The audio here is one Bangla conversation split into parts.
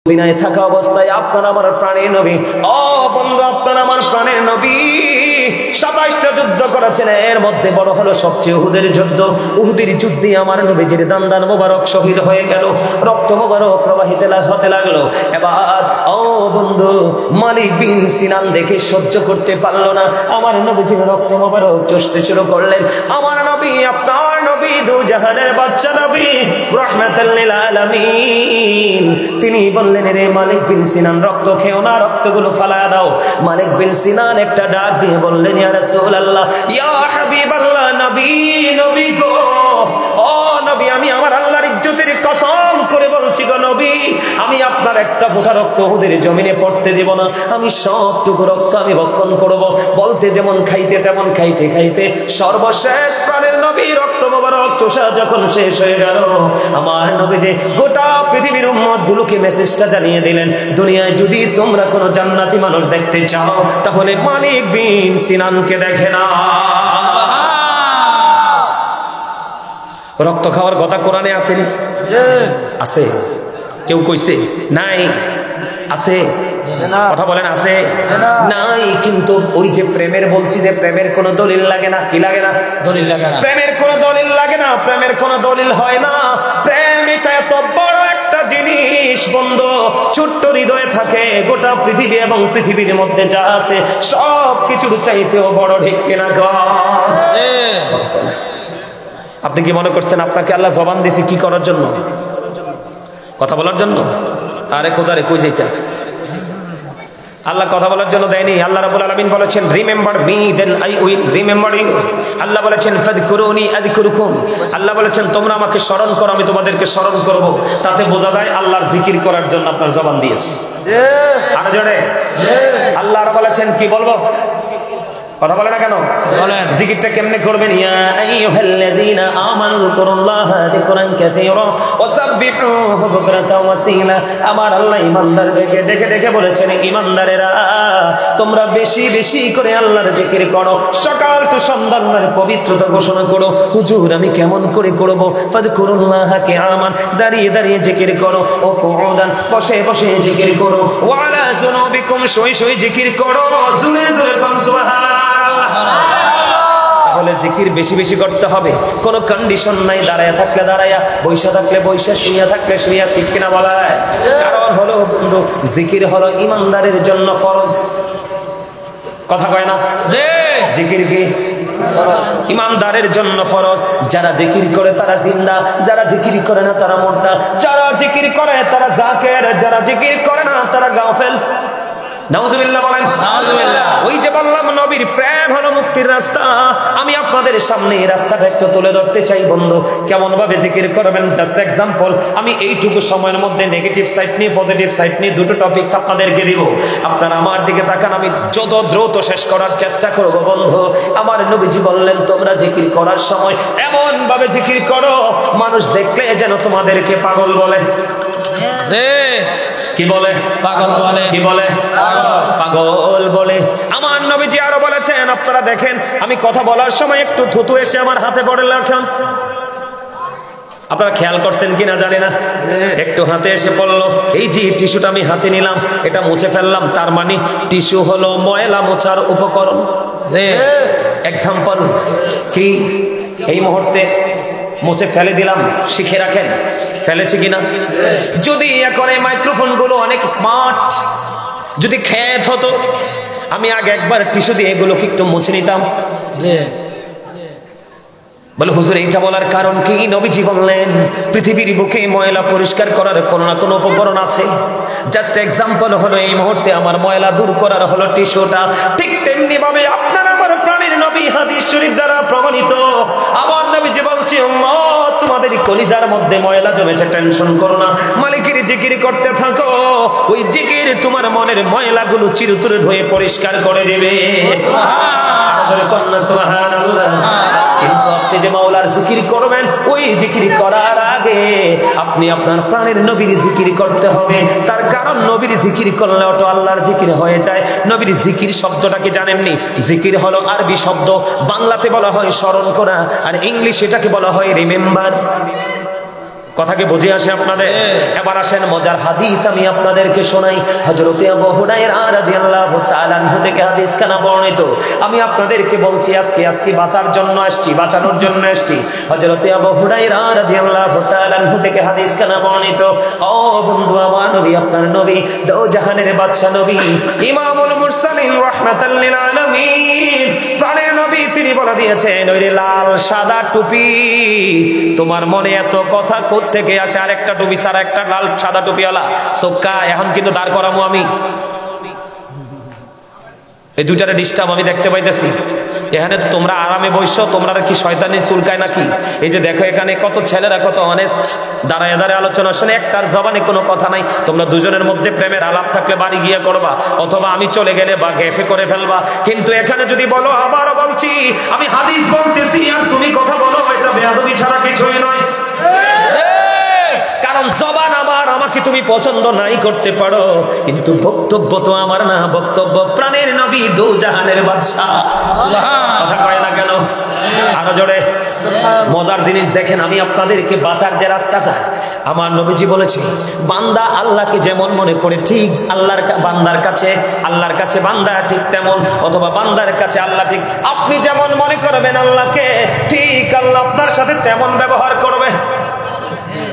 মদিনায় থাকা অবস্থায় আপনার আমার প্রাণের নবী, ও বন্ধু, আপনার আমার প্রাণের নবী 27টা যুদ্ধ করেছেন। এর মধ্যে বড় হলো সবচেয়ে উহুদের যুদ্ধ। উহুদের যুদ্ধে আমার নবীজির দান মোবারক শহীদ হয়ে গেল, রক্ত মোবারক প্রবাহিত হতে লাগলো। এবার ও বন্ধু, মালিক বিন সিনান দেখে সহ্য করতে পারলো না, আমার নবীজির রক্ত মোবারক চষতে শুরু করলেন। আমার নবী, আপনার নবী, দু জাহানের বাদশা নবী, রাহমাতাল লিল আলামিন, তিনি বললেন, রে মালিক বিন সিনান, রক্ত খেও না, রক্তগুলো ফালায়া দাও। মালিক বিন সিনান একটা ডাক দিয়ে বললেন, ইয়া রাসূলুল্লাহ, ইয়া হাবিবাল্লাহ, নবী, নবী গো, ও নবী, আমি আমার আল্লাহর ইজ্জতের কসম করে বলছি গো নবী, আমি আপনার একটা ফোঁটা রক্ত উহুদের জমিনে পড়তে দেব না। আমি সবটুকু রক্ত আমি ভক্ষণ করব। বলতে যেমন খাইতে তেমন খাইতে খাইতে সর্বশেষ প্রাণের নবী রক্ত মোবারক চোষা যখন শেষ হয়ে গেল, আমার নবী যে গোটা পৃথিবীর উম্মত গুলোকে মেসেজটা জানিয়ে দিলেন, দুনিয়ায় যদি তোমরা কোনো জান্নাতি মানুষ দেখতে চাও তাহলে মালিক বিন সিনানকে দেখে না। রক্ত খাওয়ার কথা কোরআনে আসেনি? আছে? কেউ কইছে নাই? আছে? কথা বলেন, আছে? নাই। কিন্তু ওই যে প্রেমের বলছি, যে প্রেমের কোনো দলিল লাগে না। কি লাগে না? দলিল লাগে না। প্রেমের কোনো দলিল লাগে না, প্রেমের কোনো দলিল হয় না। প্রেম এটা এত বড় একটা জিনিস বন্ধু, ছোট্ট হৃদয়ে থাকে গোটা পৃথিবী এবং পৃথিবীর মধ্যে যা আছে সব কিছুর চাইতেও বড়, ঠিক কিনা? আপনি কি মনে করছেন আপনাকে আল্লাহ জবান দিয়েছে কি করার জন্য? কথা বলার জন্য? আরে খোদারে, কই যাইতা? আল্লাহ কথা বলার জন্য দেয়নি। আল্লাহ রাব্বুল আলামিন বলেছেন, remember me then I will remember you. Allah বলেছেন, ফাযকুরুনি আযকুরুকুম। আল্লাহ বলেছেন, তোমরা আমাকে স্মরণ করো, আমি তোমাদেরকে স্মরণ করব। তাতে বোঝা যায় আল্লাহর জিকির করার জন্য আপনার জবান দিয়েছে। আরো জোরে আল্লাহ বলেছেন, কি বলবো? কথা বলে না কেন? বলেন, জিকিরটা কেমনে করবেন? ইয়া আইয়ুহাল্লাযীনা আমানু যিকুরুল্লাহা যিকরান কাসীরা ওয়াসাব্বিহুহু বুকরাতাও ওয়াসীলা। আমার আল্লাহ ঈমানদারদেরকে ডেকে ডেকে বলেছেন, ঈমানদারেরা, তোমরা বেশি বেশি করে আল্লাহর জিকির করো, সকাল টু সন্ধ্যার পবিত্রতা ঘোষণা করো। হুজুর, আমি কেমন করে করব? ফাযকুরুল্লাহা কিয়ামান, দাঁড়িয়ে দাঁড়িয়ে জিকির করো, ও কুউদান, বসে বসে জিকির করো, ওয়া আলা যুনুবিকুম, শুয়ে শুয়ে জিকির করো, জোরে জোরে বল সুবহানাল্লাহ। তাহলে জিকির বেশি বেশি করতে হবে, কোনো কন্ডিশন নাই। দাঁড়ায় থাকলে দাঁড়ায়া, বৈশা থাকলে বৈশা, শুইয়া থাকলে শুইয়া, ঠিক কিনা বলায়? কারণ হলো বন্ধু, জিকির হলো ইমানদারের জন্য ফরজ। কথা কয় না? জিকির কি ইমানদারের জন্য ফরজ। যারা জিকির করে তারা জিন্দা, যারা জিকির করে না তারা মুর্দা। যারা জিকির করে তারা জাকের, যারা জিকির করে না তারা গাফেল। নাউজুবিল্লাহ বলেন। ওই যে বললাম, নবীর প্রেম হলো মুক্তির রাস্তা। আমি আপনাদের সামনে এই রাস্তাটা একটু তুলে ধরতে চাই বন্ধু, কেমন ভাবে জিকির করবেন। জাস্ট এক্সাম্পল, আমি এইটুকু সময়ের মধ্যে নেগেটিভ সাইড নিয়ে পজিটিভ সাইড নিয়ে দুটো টপিকস আপনাদেরকে দিব। আপনারা আমার দিকে তাকান, আমি যত দ্রুত শেষ করার চেষ্টা করব বন্ধু। আমার নবীজি বললেন, তোমরা জিকির করার সময় এমন ভাবে জিকির করো, মানুষ দেখলে যেন তোমাদেরকে পাগল বলে। কি বলে? পাগল বলে। কি বলে? পাগল বলে। আমার নবীজি আরো বলেছেন, আপনারা দেখেন, আমি কথা বলার সময় একটু থুতু এসে আমার হাতে পড়ে রাখেন। আপনারা খেয়াল করছেন কিনা জানি না, একটু হাতে এসে পড়লো। এই যে টিস্যুটা আমি হাতে নিলাম, এটা মুছে ফেললাম, তার মানে টিস্যু হলো ময়লা মোছার উপকরণ। এক্সাম্পল কি? এই মুহূর্তে মুছে ফেলে দিলাম, শিখে রাখেন ফেলেছি কিনা। যদি এখন এই মাইক্রোফোন গুলো অনেক স্মার্ট, যদি খেত হতো, আমি আগে একবার টিস্যু দিয়ে এগুলোকে একটু মুছে নিতাম। বলে, হুজুর, এইটা বলার কারণ কি? নবীজি বললেন, পৃথিবীর বুকে ময়লা পরিষ্কার করার কোনো না কোনো উপকরণ আছে। জাস্ট এক্সাম্পল হলো, এই মুহূর্তে আমার ময়লা দূর করার হলো টিস্যুটা। ঠিক তেমনি ভাবে আপনার আমার প্রাণের নবী হাদিস শরীফ দ্বারা প্রমাণিত। আমার নবীজি বলছে, উম্মত, তোমাদের কলিজার মধ্যে ময়লা জমেছে, টেনশন করো না, মালিকের জিকির করতে থাকো। ওই জিকির তোমার মনের ময়লাগুলো চিরতরে ধুয়ে পরিষ্কার করে দেবে। সুবহানাল্লাহ। কিন্তু আপনি যে মাওলার জিকির করবেন, ওই জিকির করার আগে আপনি আপনার প্রাণের নবীর জিকির করতে হবে। তার কারণ নবীর জিকির করলে ওটা আল্লাহর জিকির হয়ে যায়। নবীর জিকির শব্দটা কি জানেননি? জিকির হলো আরবি শব্দ, বাংলাতে বলা হয় স্মরণ করা, আর ইংলিশ এটাকে বলা হয় রিমেম্বার। কথা কি বুঝে আসে আপনাদের? এবার আসেন মজার হাদিস আমি আপনাদেরকে শোনাই। হযরত আবু হুরায়রা রাদিয়াল্লাহু তাআলা আনহু থেকে হাদিস খানা বর্ণিত। আমি আপনাদেরকে বলছি আজকে বাঁচার জন্য আসছি, বাঁচানোর জন্য আসছি। হযরত আবু হুরায়রা রাদিয়াল্লাহু তাআলা আনহু থেকে হাদিস খানা বর্ণিত। ও বন্ধু আমার নবী, আপনার নবী দো জাহানের বাদশা নবী, ইমামুল মুরসালিন রাহমাতাল লিল আলামিন, প্রাণের নবী, তিনি বলে দিয়েছেন ওই লাল সাদা টুপি, তোমার মনে এত কথা থেকে আসে আরেকটা টুপি ছাড়া, একটা লাল সাদা টুপিওয়ালা সোক্কা এখন কিন্তু দাঁড় করামো আমি। এই দুইটারে ডিস্টার্ব আমি দেখতে পাইতেছি। এখানে তো তোমরা আরামে বসছো, তোমরা কি শয়তানি চুলকায় নাকি? এই যে দেখো এখানে কত ছেলেরা কত অনেস্ট, দাঁড়ায় দাঁড়ায় আলোচনা শুনে, একটার জবানে কোনো কথা নাই। তোমরা দুজনের মধ্যে প্রেমের আলাপ থাকলে বাড়ি গিয়ে করবা, অথবা আমি চলে গেলে বা গেফে করে ফেলবা। কিন্তু এখানে যদি বলো, আবারও বলছি, আমি হাদিস বলতেছি আর তুমি কথা বলো, এটা বেয়াদবি ছাড়া কিছুই নয়। কারণ জবান আমার, আমাকে তুমি পছন্দ নাই করতে পারো, কিন্তু বক্তব্য তো আমার না, বক্তব্য প্রাণের নবী দো জাহানের বাদশা। কথা কয় না কেন? আরো জোরে। মজার জিনিস দেখেন, আমি আপনাদেরকে বাঁচার যে রাস্তাটা, আমার নবীজি বলেছে, বান্দা আল্লাহকে যেমন মনে করে ঠিক আল্লাহর বান্দার কাছে বান্দা ঠিক তেমন, অথবা বান্দার কাছে আল্লাহ ঠিক। আপনি যেমন মনে করবেন আল্লাহকে, ঠিক আল্লাহ আপনার সাথে তেমন ব্যবহার করবে।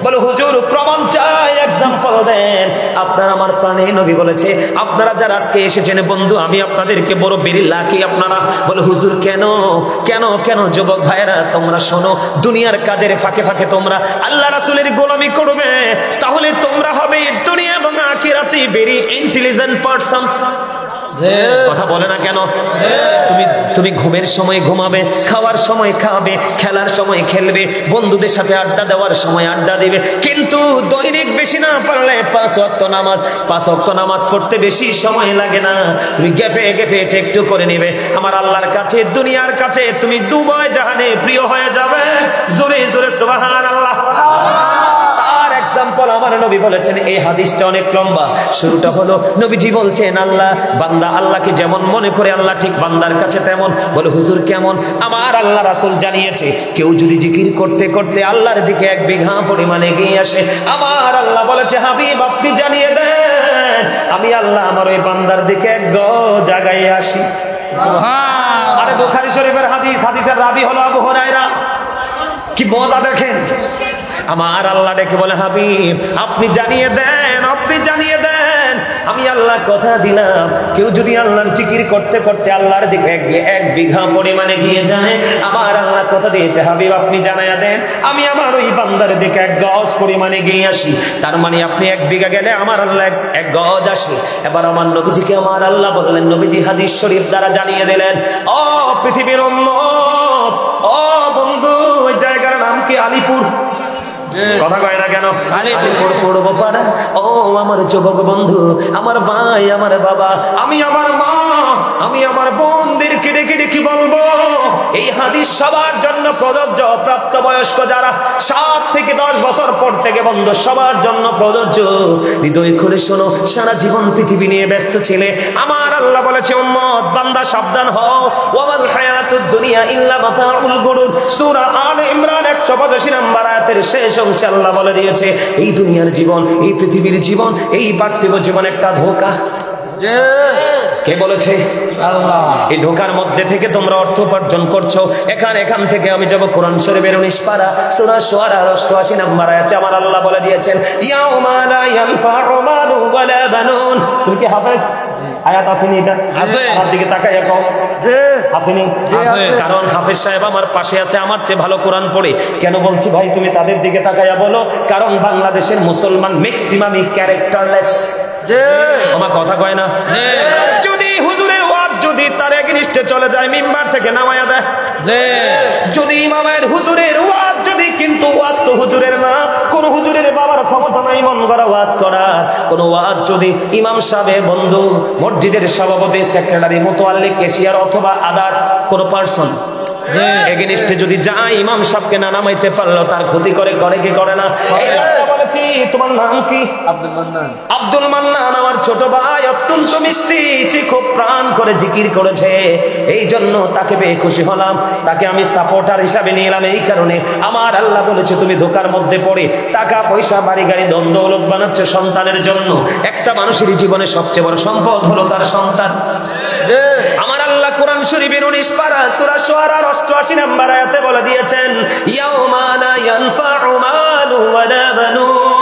বলে হুজুর প্রমাণ চাই, এক্সাম্পল দেন। আপনার আমার প্রাণে নবী বলেছে, আপনারা যারা আজকে এসেছেন বন্ধু, আমি আপনাদেরকে বড় বেরি লাকি আপনারা। বলে হুজুর কেন কেন কেন? যুবক ভাইরা তোমরা শোনো, দুনিয়ার কাজের ফাঁকে ফাঁকে তোমরা আল্লাহ রাসূলের গোলামি করবে, তাহলে তোমরা হবে দুনিয়া এবং আখিরাতে ভেরি ইন্টেলিজেন্ট পারসন। কথা বলে না কেন? তুমি ঘুমের সময় ঘুমাবে, খাওয়ার সময় খাবে, খেলার সময় খেলবে, বন্ধুদের সাথে আড্ডা দেওয়ার সময় আড্ডা দিবে, কিন্তু দৈনিক বেশি না পারলে 5 ওয়াক্ত নামাজ পড়তে বেশি সময় লাগে না। তুমি গেফে গেফে একটু করে নিবে, আমার আল্লাহর কাছে দুনিয়ার কাছে তুমি দুবাই জাহানে প্রিয় হয়ে যাবে। জোরে জোরে সুবহানাল্লাহ। এক্সাম্পল আমার নবী বলেছেন, এই হাদিসটা অনেক লম্বা। শুরুটা হলো নবীজি বলছেন, বান্দা আল্লাহকে যেমন মনে করে আল্লাহ ঠিক বান্দার কাছে তেমন। বলে হুজুর কেমন? আমার আল্লাহ রাসূল জানিয়েছে, কেউ যদি জিকির করতে করতে আল্লাহর দিকে 1 বিঘা পরিমাণে এগিয়ে আসে, আমার আল্লাহ বলেছে, হাবিব আপনি জানিয়ে দেন, আমি আল্লাহ আমার ওই বান্দার দিকে 1 গজ আগায় আসি। সুবহান। আরে বুখারী শরীফের হাদিস, হাদিসের রাবী হলো আবু হুরায়রা। কি মজা দেখেন, আমার আল্লাহ ডেকে বলে, হাবিব আপনি জানিয়ে দেন, আমি আল্লাহ কথা দিলাম, কেউ যদি আল্লাহর জিকির করতে করতে আল্লাহর দিকে 1 বিঘা পরিমাণে গিয়ে যায়, আমার আল্লাহ কথা দিয়েছে, হাবিব আপনি জানায়া দেন, আমি আমার ওই বান্দার দিকে 1 গজ পরিমাণে গিয়ে আসি। তার মানে আপনি 1 বিঘা গেলে আমার আল্লাহ 1 গজ আসে। এবার আমার নবীজিকে আমার আল্লাহ বললেন, নবীজি হাদিস শরীফ দ্বারা জানিয়ে দিলেন, ও পৃথিবীর উম্মত, ও বন্ধু, ওই জায়গার নাম কি? আলিপুর। কথা কয় না কেন? আলিপুর পূর্ব পাড়া। ও আমার যুবক বন্ধু, আমার ভাই, আমার বাবা, আমি আমার মা, আমি আমার বোনদেরকে ডেকে ডেকে বলবো, এই হাদিস সবার জন্য প্রযোজ্য। প্রাপ্তবয়স্ক যারা 7 থেকে 10 বছর পর থেকে বন্ধু, সবার জন্য প্রযোজ্য। হৃদয় খুলে শোনো, সারা জীবন পৃথিবী নিয়ে ব্যস্ত ছিলে, আমার আল্লাহ বলেছে, উম্মত বান্দা সাবধান হও, ওয়ামাল হায়াতুদ দুনিয়া ইল্লা মাতাউল গুরুর। সূরা আলে ইমরান 185 নম্বর আয়াতের শেষ অংশে আল্লাহ বলে দিয়েছে, এই দুনিয়ার জীবন, এই পৃথিবীর জীবন, এই পার্থিব জীবন একটা ধোঁকা। কে বলেছে? আল্লাহ। এই ধোঁকার মধ্যে থেকে তোমরা অর্থ উপার্জন করছো। এখান থেকে আমি যাব কোরআন শরীফের 19 পারা সূরা শুআরা 88 নম্বর আয়াতে আমার আল্লাহ বলে দিয়েছেন, ইয়াউমা লা ইয়ানফাউ মালু ওয়ালা বানুন। তুমি কি হাফেজ? আয়াত আসেনি? এটা আছে, আমার দিকে তাকাইয়া কও। জি আসেনি? আছে। কারণ হাফেজ সাহেব আমার পাশে আছে, আমার চেয়ে ভালো কোরআন পড়ে। কেন বলছি ভাই তুমি তাদের দিকে তাকাইয়া বলো? কারণ বাংলাদেশের মুসলমান ম্যাক্সিমামই ক্যারেক্টারলেস। আমার কথা কয় না? যদি হুজুরের ওয়াজ যদি তার এগেইনস্টে চলে যায়, মিম্বার থেকে নামায়া দেয়। যদি ইমামের হুজুরের ওয়াজ যদি, কিন্তু ওয়াজ তো হুজুরের না, কোন হুজুরের বাবার ক্ষমতা নাই মন করা ওয়াজ করার। কোন ওয়াজ যদি ইমাম সাহেব বন্ধু, মসজিদের সভাপতি, সেক্রেটারি, মুতাওয়াল্লি, ক্যাশিয়ার অথবা আদার্স কোন পারসন এগেইনস্টে যদি যায়, ইমাম সাহেবকে না নামাইতে পারলো তার ক্ষতি করে কি করে না? চাচি তোমার নাম কি? আব্দুল মান্নান। আব্দুল মান্নান আমার ছোট ভাই অত্যন্ত মিষ্টি খুব প্রাণ করে জিকির করেছে, এই জন্য তাকে পেয়ে খুশি হলাম, তাকে আমি সাপোর্টার হিসাবে নিলাম। এই কারণে আমার আল্লাহ বলেছে তুমি ধোকার মধ্যে পড়ে টাকা পয়সা বাড়ি গাড়ি ধন দৌলত বানাচ্ছ সন্তানের জন্য। একটা মানুষের জীবনে সবচেয়ে বড় সম্পদ হলো তার সন্তান। আমার আল্লাহ কোরআন শরীফের 19 পারা সূরা শুআরার 88 নম্বর আয়াতে বলে দিয়েছেন, ইয়াউমা লা ইয়ানফাউ মালু ওয়ালা বানুন।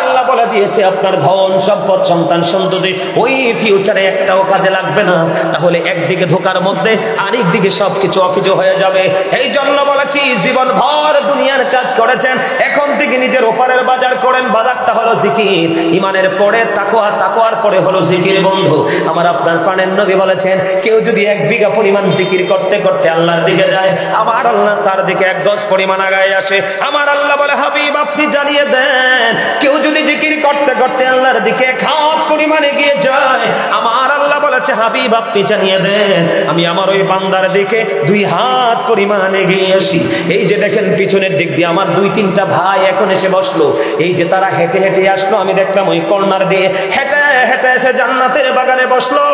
আল্লাহ বলে দিয়েছে আপনার ধন সম্পদ সন্তান সন্ততি ওই ফিউচারে একটাও কাজে লাগবে না। তাহলে একদিকে ধোকার মধ্যে আরেক দিকে সবকিছু অকিছু হয়ে যাবে। এই জন্য বলেছি জীবন ভর দুনিয়ার কাজ করেছেন, এখন থেকে নিজের ওপারের বাজার করেন। বাজারটা হলো জিকির, ইমানের পরে তাকওয়া, তাকওয়ার পরে হলো জিকির। বন্ধু আমার আপনার প্রাণের নবী বলেছেন কেউ যদি 1 বিঘা পরিমাণ জিকির করতে করতে আল্লাহর দিকে যায়, আমার আল্লাহ তার দিকে 1 গজ পরিমাণ আগায় আসে। আমার আল্লাহ বলে হাবিব আপনি জানিয়ে দেন কেউ যদি জিকির করতে করতে আল্লাহর দিকে 1 হাত পরিমাণ এগিয়ে যায়, আমার আল্লাহ বলেছে হাবিব আপনি জানিয়ে দেন আমি আমার ওই বান্দার দিকে 2 হাত পরিমাণ এগিয়ে আসি। এই যে দেখেন পিছনের দিক দিয়ে আমার 2-3টা ভাই এখন এসে বসলো, এই যে তারা হেঁটে হেঁটে আসলো, আমি দেখলাম ওই কর্নার দিয়ে হেঁটে হেঁটে এসে জান্নাতের বাগানে বসলো।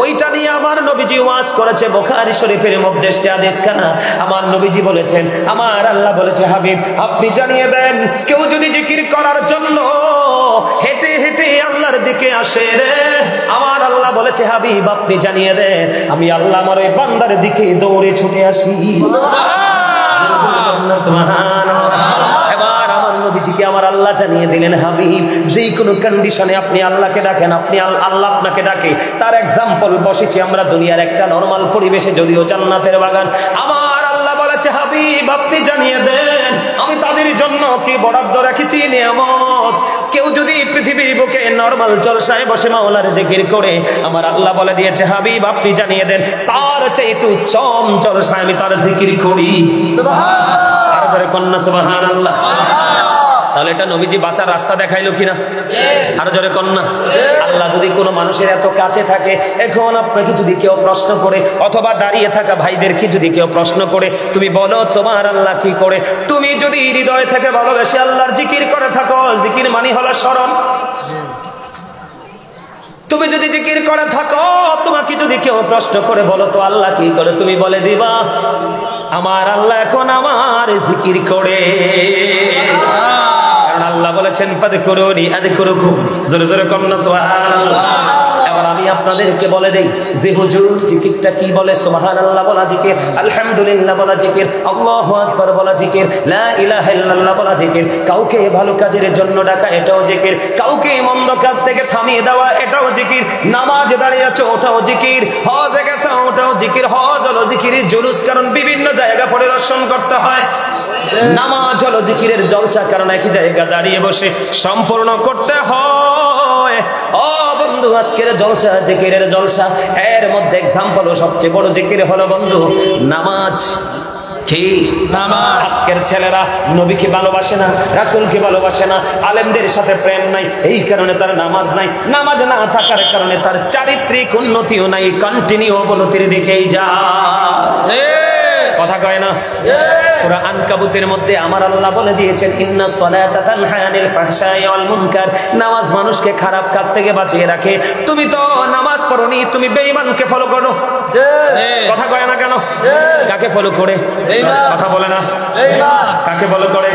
ওইটা নিয়ে আমার নবীজি ওয়াজ করেছে, বুখারী শরীফের মধ্যে এসেছে হাদিসখানা। আমার নবীজি বলেছেন আমার আল্লাহ বলেছে হাবিব আপনি জানিয়ে দেন কেউ যদি জিকির করার জন্য হেঁটে হেঁটে আল্লাহর দিকে আসে রে, আমার আল্লাহ বলেছে হাবিব আপনি জানিয়ে দেন আমি আল্লাহ আমার ওই বান্দার দিকে দৌড়ে ছুটে আসি। এবার আমার নবীজিকে আমার আল্লাহ জানিয়ে দিলেন হাবিব যে কোনো কন্ডিশনে আপনি আল্লাহকে ডাকেন, আপনি আল্লাহ আপনাকে ডাকে। তার এক্সাম্পল বসেছি আমরা দুনিয়ার একটা নরমাল পরিবেশে, যদিও জান্নাতের বাগান। আমার আল্লাহ বলেছে হাবিব আপনি জানিয়ে দেন আমি তাদের জন্য কি বরাদ্দ রেখেছি নিয়ামত। কেউ যদি পৃথিবীর বুকে নরমাল জলসায় বসে মাওলার জিকির করে, আমার আল্লাহ বলে দিয়েছে হাবিব আপনি জানিয়ে দেন তার চাইতে উচ্চম জলসায় আমি তার জিকির করি। আর ধরে কন্যা সুবহানাল্লাহ। তাহলে এটা নবীজি বাঁচার রাস্তা দেখাইলো কিনা? আরো জোরে কন্যা। আল্লাহ যদি কোনো মানুষের এত কাছে থাকে, এখন আপনাকে যদি কেউ প্রশ্ন করে অথবা দাঁড়িয়ে থাকা ভাইদেরকে যদি কেউ প্রশ্ন করে তুমি বলো তোমার আল্লাহ কি করে, তুমি যদি হৃদয় থেকে ভালোবেসে আল্লাহর জিকির করে থাকো, জিকির মানে হলো শরণ। তুমি যদি জিকির করে থাকো, তোমাকে যদি কেউ প্রশ্ন করে বলো তো আল্লাহ কি করে, তুমি বলে দিবা আমার আল্লাহ এখন আমার জিকির করে। কারণ আল্লাহ বলেছেন ফাযকুরুনি আযকুরুকুম। জোরে জোরে কন্যা সুবহানাল্লাহ। এবার আমি আপনাদেরকে বলে দেই যে হুজুর জিকিরটা কি বলে। সুবহানাল্লাহ বলা জিকির, আলহামদুলিল্লাহ বলা জিকির, আল্লাহু আকবার বলা জিকির, লা ইলাহা ইল্লাল্লাহ বলা জিকির। কাউকে ভালো কাজের জন্য ডাকা এটাও জিকির, কাউকে মন্দ কাজ থেকে থামিয়ে দেওয়া এটাও জিকির, নামাজে দাঁড়িয়ে আছো ওটাও জিকির, হজে গেছো ওটাও জিকির। হজ হলো জিকিরের জুলুস, কারণ বিভিন্ন জায়গা পরিদর্শন করতে হয়। নামাজ হলো জিকিরের জলসা, কারণ একই জায়গা দাঁড়িয়ে বসে সম্পূর্ণ করতে হয়। ও বন্ধু আজকের জলসা জিকিরের জলসা, এর মধ্যে এক্সাম্পল সবচেয়ে বড় জিকির হলো বন্ধু নামাজ। কি নামাজ? আজকের ছেলেরা নবীকে ভালোবাসে না, রাসূলকে ভালোবাসে না, আলেমদের সাথে প্রেম নাই, এই কারণে তার নামাজ নাই। নামাজ না থাকার কারণে তার চারিত্রিক উন্নতিও নাই, কন্টিনিউ অবনতির দিকেই যায়। কথা কয় না? সূরা আনকাবুতের মধ্যে আমার আল্লাহ বলে দিয়েছেন ইন্নাস সালাতা তানহা আনিল ফাহশাই ওয়াল মুনকার। নামাজ মানুষকে খারাপ কাজ থেকে বাঁচিয়ে রাখে। তুমি তো নামাজ পড়োনি, তুমি বেঈমানকে ফলো করো। কথা কয় না কেন? কাকে ফলো করে? কথা বলে না। কাকে ফলো করে?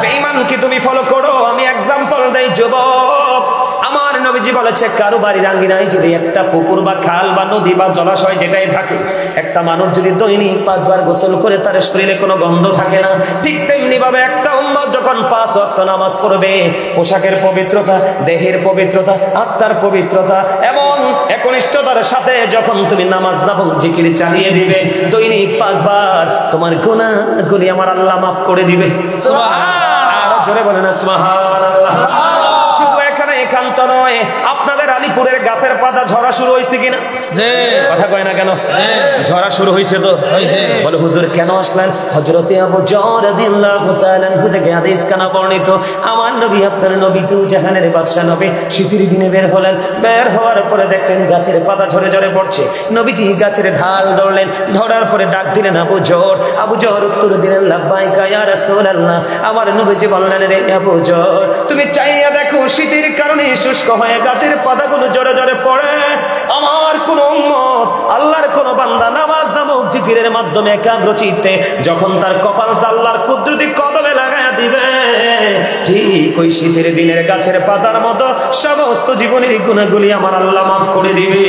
বেঈমানকে তুমি ফলো করো। আমি এক্সাম্পল দেই যুবক, আমার নবীজি বলেছে কারো বাড়ির আঙ্গিনায় যদি একটা পুকুর বা খাল বা নদী বা জলাশয় যেটাই থাকে, একটা মানুষ যদি দৈনিক 5 বার গোসল করে তার শরীরে কোনো গন্ধ থাকে না, ঠিক তেমনি ভাবে একটা উম্মত যখন 5 ওয়াক্ত নামাজ পড়বে, পোশাকের পবিত্রতা, দেহের পবিত্রতা, আত্মার পবিত্রতা এবং একনিষ্ঠতার সাথে যখন তুমি নামাজ এবং জিকির চালিয়ে দিবে দৈনিক 5 বার, তোমার গুনাহগুলি আমার আল্লাহ মাফ করে দিবে। সুবহানাল্লাহ। আরো জোরে বলেন না সুবহানাল্লাহ। শুধু এখানে একান্ত নয়, আপনাদের আলী গাজীপুরের গাছের পাতা ঝরা শুরু হয়েছে কিনা? কথা কয় না কেন? ঝরা শুরু হয়েছে তো। বলে হুজুর কেন আসলেন? হযরতে আবু যর রাদিয়াল্লাহু তাআলা আনহু থেকে হাদিস কানা বর্ণিত, আমার নবী আপনার নবী তো জাহানের বাদশা নবী শীতের দিনে বের হলেন। বের হওয়ার পরে দেখলেন গাছের পাতা ঝরে ঝরে পড়ছে। নবীজি গাছের ঢাল ধরলেন, ধরার পরে ডাক দিলেন আবু যর। আবু যর উত্তর দিলেন লাব্বাইকা ইয়া রাসূলুল্লাহ। আমার নবীজি বললেন রে আবু যর, তুমি চাইয়া দেখো শীতের কারণে শুষ্ক হয়ে গাছের পাতাগুলো ঝরে ঝরে পড়ে। আমার কোন উম্মত, আল্লাহর কোন বান্দা নামাজ নামক জিকিরের মাধ্যমে একাগ্র চিত্তে যখন তার কপালটা আল্লাহর কুদরতি কদমে লাগায়া দিবে, ঠিক ওই শীতের দিনের গাছের পাতার মতো সমস্ত জীবনের গুনাহগুলি আমার আল্লাহ মাফ করে দিবে।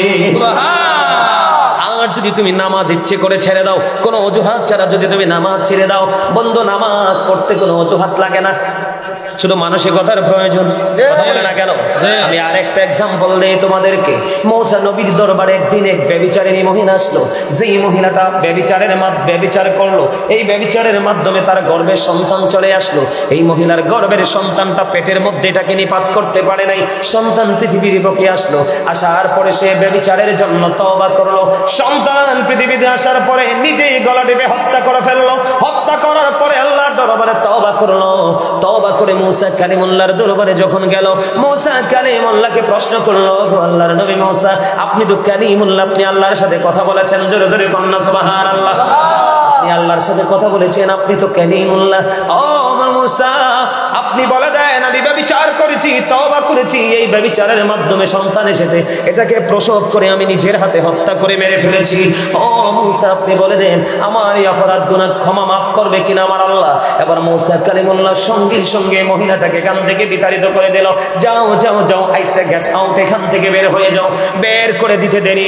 আর যদি তুমি নামাজ ইচ্ছে করে ছেড়ে দাও, কোনো অজুহাত ছাড়া যদি তুমি নামাজ ছেড়ে দাও, বন্ধু নামাজ পড়তে কোনো অজুহাত লাগে না, শুধু মানসিকতার প্রয়োজন। বলে না কেন? আমি আরেকটা এক্সাম্পল দেই তোমাদেরকে। মূসা নবীর দরবারে একদিন এক ব্যভিচারিণী মহিলা আসলো। যেই মহিলাটা ব্যভিচার করলো, এই ব্যভিচারের মাধ্যমে তার গর্ভের সন্তান চলে আসলো। এই মহিলার গর্ভের সন্তানটা পেটের মধ্যে এটাকে নিপাত করতে পারে নাই, সন্তান পৃথিবীর বুকে আসলো। আসার পরে সে ব্যভিচারের জন্য তওবা করলো। সন্তান পৃথিবীতে আসার পরে নিজেই গলা টিপে হত্যা করে ফেললো। হত্যা করার পরে আল্লাহর দরবারে তওবা করলো। তওবা করে মূসা কালিমুল্লাহর দরবারে যখন গেল, মূসা কালিমুল্লাহকে প্রশ্ন করলো, গো আল্লাহর নবী মূসা, আপনি তো কালিমুল্লাহ, আপনি আল্লাহর সাথে কথা বলেছেন, জোরে জোরে কন্যা সুবহানাল্লাহ। আপনি আল্লাহর সাথে কথা বলেছেন, আপনি তো কালিমুল্লাহ। ও মূসা, আপনি বলে দেন আমি ব্যভিচার করেছি, তওবা করেছি, এই ব্যভিচারের মাধ্যমে সন্তান এসেছে, এটাকে প্রসব করে আমি নিজের হাতে হত্যা করে মেরে ফেলেছি। ও মূসা, আপনি বলে দেন আমার এই অপরাধ গুনাহ ক্ষমা মাফ করবে কিনা আমার আল্লাহ। এবার মূসা কালিমুল্লাহ সঙ্গে সঙ্গে মহিলাটাকে এখান থেকে বিতাড়িত করে দিল। যাও যাও যাও, আইসা গেট আউট, এখান থেকে বের হয়ে যাও। বের করে দিতে দেরি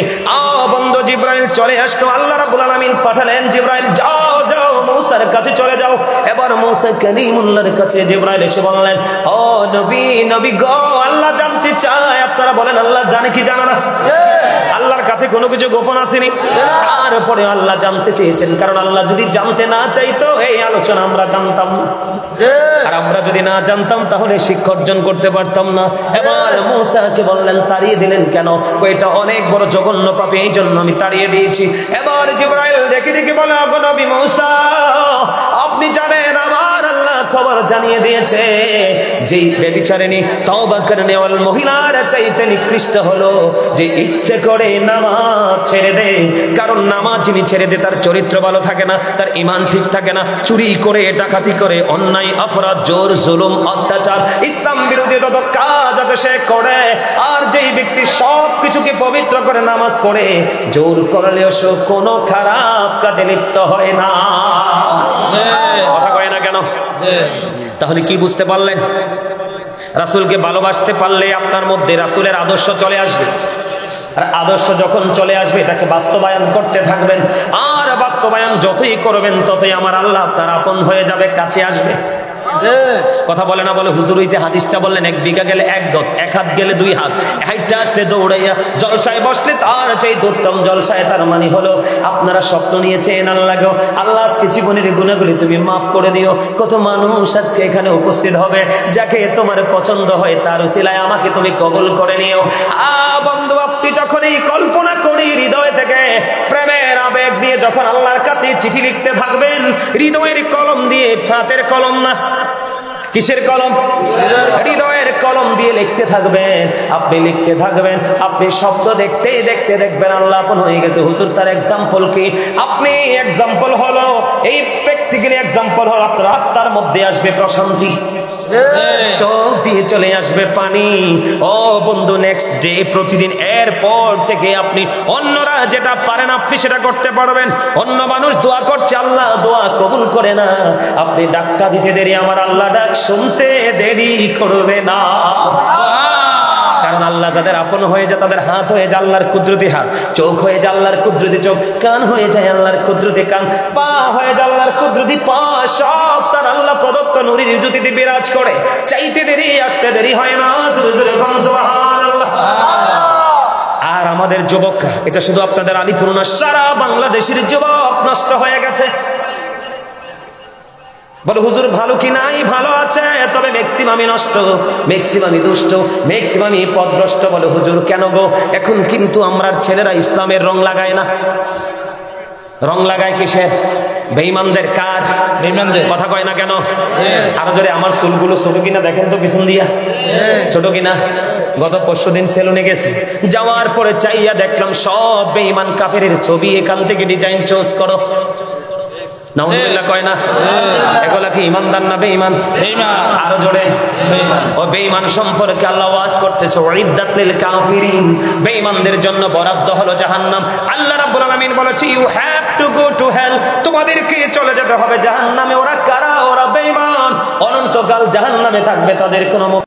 বন্ধু জিবরাইল চলে আসলো। আল্লাহ রাব্বুল আলামিন পাঠালেন, জিবরাইল যাও যাও মূসার কাছে চলে যাও। এবার মূসা কালিমুল্লাহর কাছে জিবরাইল এসে বললেন, ও নবী, নবী গো, আল্লাহ জানতে চায়। আপনারা বলেন আল্লাহ জানে কি জানে না? আল্লাহর কাছে কোনো কিছু গোপন আসেনি। তারপরে আল্লাহ জানতে চেয়েছেন, কারণ আল্লাহ যদি জানতে না চাইতো এই আলোচনা আমরা জানতাম না, আর আমরা যদি না জানতাম তাহলে শিক্ষা অর্জন করতে পারতাম না। এবার মূসাকে বললেন, তাড়িয়ে দিলেন কেন? এটা অনেক বড় জঘন্য পাপ, এই জন্য আমি তাড়িয়ে দিয়েছি। এবার জিবরাইল দেখে দেখে বলে, ও নবী মূসা, আপনি জানেন আমার আল্লাহ খবর জানিয়ে দিয়েছে, যেই ব্যভিচারিণী তওবা করে নেওয়াল মহিলার চাইতে নিকৃষ্ট হলো যে ইচ্ছে করে নামাজ ছেড়ে দেয়। কারণ নামাজ যিনি ছেড়ে দেয় তার চরিত্র ভালো থাকে না, তার ঈমান ঠিক থাকে না, চুরি করে, ডাকাতি করে, অন্যায় অপরাধ, জোর জুলুম, অত্যাচার, ইসলাম বিরোধী যত কাজ আছে সে করে। আর যেই ব্যক্তি সব কিছুকে পবিত্র করে নামাজ পড়ে, জোর করলেও সে কোনো খারাপ কাজে লিপ্ত হয় না। কথা কয় না কেন? তাহলে কি বুঝতে পারলেন? রাসূলকে ভালোবাসতে পারলে আপনার মধ্যে রাসূলের আদর্শ চলে আসবে। আর আদর্শ যখন চলে আসবে এটাকে বাস্তবায়ন করতে থাকবেন। আর বাস্তবায়ন যতই করবেন ততই আমার আল্লাহ আপনার আপন হয়ে যাবে, কাছে আসবে। কথা বলে না? বলে হুজুর ওই যে হাদিসটা বললেন, 1 বিঘা গেলে 1 গজ, 1 হাত গেলে 2 হাত, হাইটটা আসলে দৌড়াইয়া, জলসায় বসলে তার চাই উত্তম জলসায়। তার মানে হলো আপনারা স্বপ্ন নিয়েছেন আল্লাহকে, আল্লাহ আজকে জীবনের গুনাহগুলি তুমি মাফ করে দিও। কত মানুষ আজকে এখানে উপস্থিত হবে, যাকে তোমার পছন্দ হয় তার উসিলায় আমাকে তুমি কবুল করে নিও। বন্ধু, আপনি যখন এই কল্পনা করি হৃদয় থেকে প্রেমের আবেগ নিয়ে যখন আল্লাহর কাছে চিঠি লিখতে থাকবেন, হৃদয়ের কলম দিয়ে, হাতের কলম না, কিসের কলম? হৃদয়ের কলম দিয়ে লিখতে থাকবেন। আপনি লিখতে থাকবেন, আপনি শব্দ দেখতে দেখতে দেখবেন আল্লাহ আপন হয়ে গেছে। হুজুর তার এক্সাম্পল কি? আপনি এক্সাম্পল হলো, এই প্র্যাকটিক্যালি এক্সাম্পল হলো আপনার আত্মার মধ্যে আসবে প্রশান্তি, চোখ দিয়ে চলে আসবে পানি। ও বন্ধু, নেক্সট ডে, প্রতিদিন এরপর থেকে আপনি অন্যরা যেটা পারেন আপনি সেটা করতে পারবেন। অন্য মানুষ দোয়া করছে, আল্লাহ দোয়া কবুল করে না। আপনি ডাকটা দিতে দেরি, আমার আল্লাহ ডাক শুনতে দেরি করবে না। কারণ আল্লাহ যাদের আপন হয়ে যায় তাদের হাত হয়ে যায় আল্লাহর কুদরতি হাত, চোখ হয়ে যায় আল্লাহর কুদরতি চোখ, কান হয়ে যায় আল্লাহর কুদরতি কান, পা হয়ে যায় আল্লাহর কুদরতি পা। সব তার আল্লাহ প্রদত্ত নূরের জ্যোতিতে বিরাজ করে। চাইতে দেরি, আসতে দেরি হয় না। সুবহানাল্লাহ। আর আমাদের যুবকরা, এটা শুধু আপনাদের আলিপুর না, সারা বাংলাদেশের যুবক নষ্ট হয়ে গেছে। বলে হুজুর ভালো কি নাই, ভালো আছে, তবে ম্যাক্সিমামই নষ্ট, ম্যাক্সিমামই দুষ্ট, ম্যাক্সিমামই পথভ্রষ্ট। বলে হুজুর কেন গো? এখন কিন্তু আমরা ছেলেরা ইসলামের রং লাগায় না। রং লাগায় কিসের? বেঈমানদের। কার? বেঈমানদের। কথা কয় না কেন? আরো জোরে। আমার চুলগুলো ছোট কিনা দেখেন তো পিছন দিয়া, ছোট কিনা। গত পরশুদিন সেলুনে গেছি, যাওয়ার পরে চাইয়া দেখলাম সব বেঈমান কাফেরের ছবি, এখান থেকে ডিজাইন চয়েস করো। নাউজুবিল্লাহ কয় না? এগুলা কি ইমানদার না বেঈমান? বেঈমান। আরো জোরে। ও বেঈমান সম্পর্কে আল্লাহ ওয়াজ করতেছে, উইদ্দাত লিল কাফিরিন, বেঈমানদের জন্য বরাদ্দ হলো জাহান্নাম। আল্লাহ রাব্বুল আলামিন বলেছে you have to go to hell, তোমাদেরকে চলে যেতে হবে জাহান্নামে। ওরা কারা? ওরা বেঈমান, অনন্তকাল জাহান্নামে থাকবে, তাদের কোনো